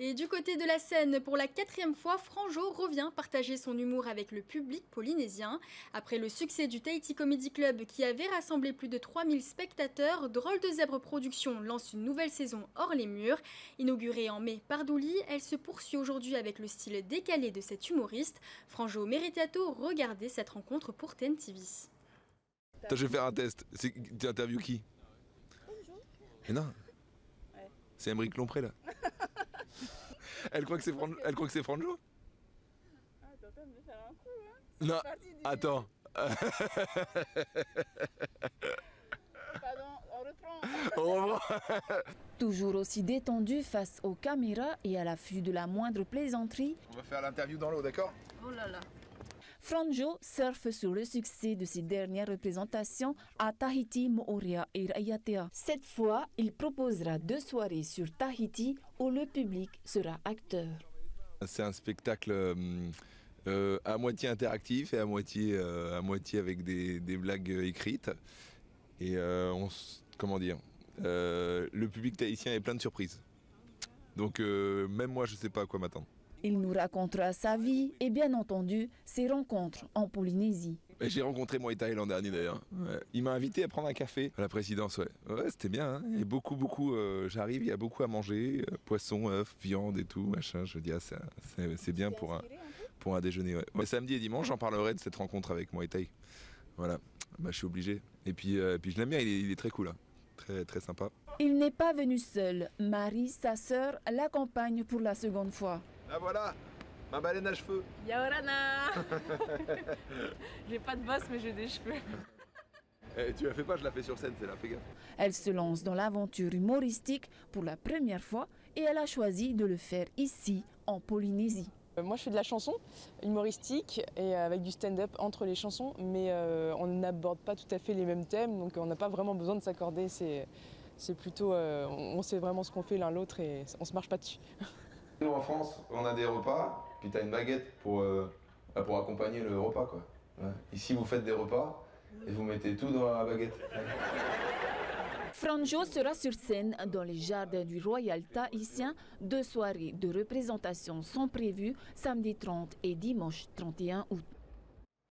Et du côté de la scène, pour la 4e fois, Franjo revient partager son humour avec le public polynésien. Après le succès du Tahiti Comedy Club qui avait rassemblé plus de 3000 spectateurs, Drôle de Zèbre Productions lance une nouvelle saison hors les murs. Inaugurée en mai par Douli, elle se poursuit aujourd'hui avec le style décalé de cet humoriste. Franjo Meritato, regardez cette rencontre pour TNTV. Attends, je vais faire un test. Tu interviews qui? Mais non. C'est Aymeric Lompré là. Elle croit que c'est Franjo. Ah, t'es en train de me faire un coup, hein? Non, attends. Pardon, on reprend. Au revoir. Toujours aussi détendu face aux caméras et à l'affût de la moindre plaisanterie, On va faire l'interview dans l'eau, d'accord? Oh là là. Franjo surfe sur le succès de ses dernières représentations à Tahiti, Moorea et Raiatea. Cette fois, il proposera 2 soirées sur Tahiti où le public sera acteur. C'est un spectacle à moitié interactif et à moitié avec des blagues écrites. Et comment dire, le public tahitien est plein de surprises. Donc même moi, je ne sais pas à quoi m'attendre. Il nous racontera sa vie et bien entendu ses rencontres en Polynésie. J'ai rencontré Muay Thai l'an dernier d'ailleurs. Ouais. Il m'a invité à prendre un café à la présidence. Ouais, c'était bien. Hein. Et beaucoup, j'arrive, il y a beaucoup à manger. Poisson, œufs, viande et tout, machin. Je dis, c'est bien pour un déjeuner. Ouais. Ouais, samedi et dimanche, j'en parlerai de cette rencontre avec Muay Thai. Voilà, bah, je suis obligé. Et puis je l'aime bien, il est très cool. Hein. Très, très sympa. Il n'est pas venu seul. Marie, sa sœur, l'accompagne pour la seconde fois. Ah voilà, ma baleine à cheveux. Yaorana. J'ai pas de bosse, mais j'ai des cheveux. Tu la fais pas, je la fais sur scène, c'est là, fais gaffe. Elle se lance dans l'aventure humoristique pour la première fois et elle a choisi de le faire ici, en Polynésie. Moi, je fais de la chanson humoristique et avec du stand-up entre les chansons, mais on n'aborde pas tout à fait les mêmes thèmes, donc on n'a pas vraiment besoin de s'accorder. C'est plutôt, on sait vraiment ce qu'on fait l'un l'autre et on se marche pas dessus. Nous en France, on a des repas, puis t'as une baguette pour accompagner le repas quoi. Ouais. Ici vous faites des repas et vous mettez tout dans la baguette. Ouais. Franjo sera sur scène dans les jardins du Royal Tahitien. 2 soirées de représentation sont prévues samedi 30 et dimanche 31 août.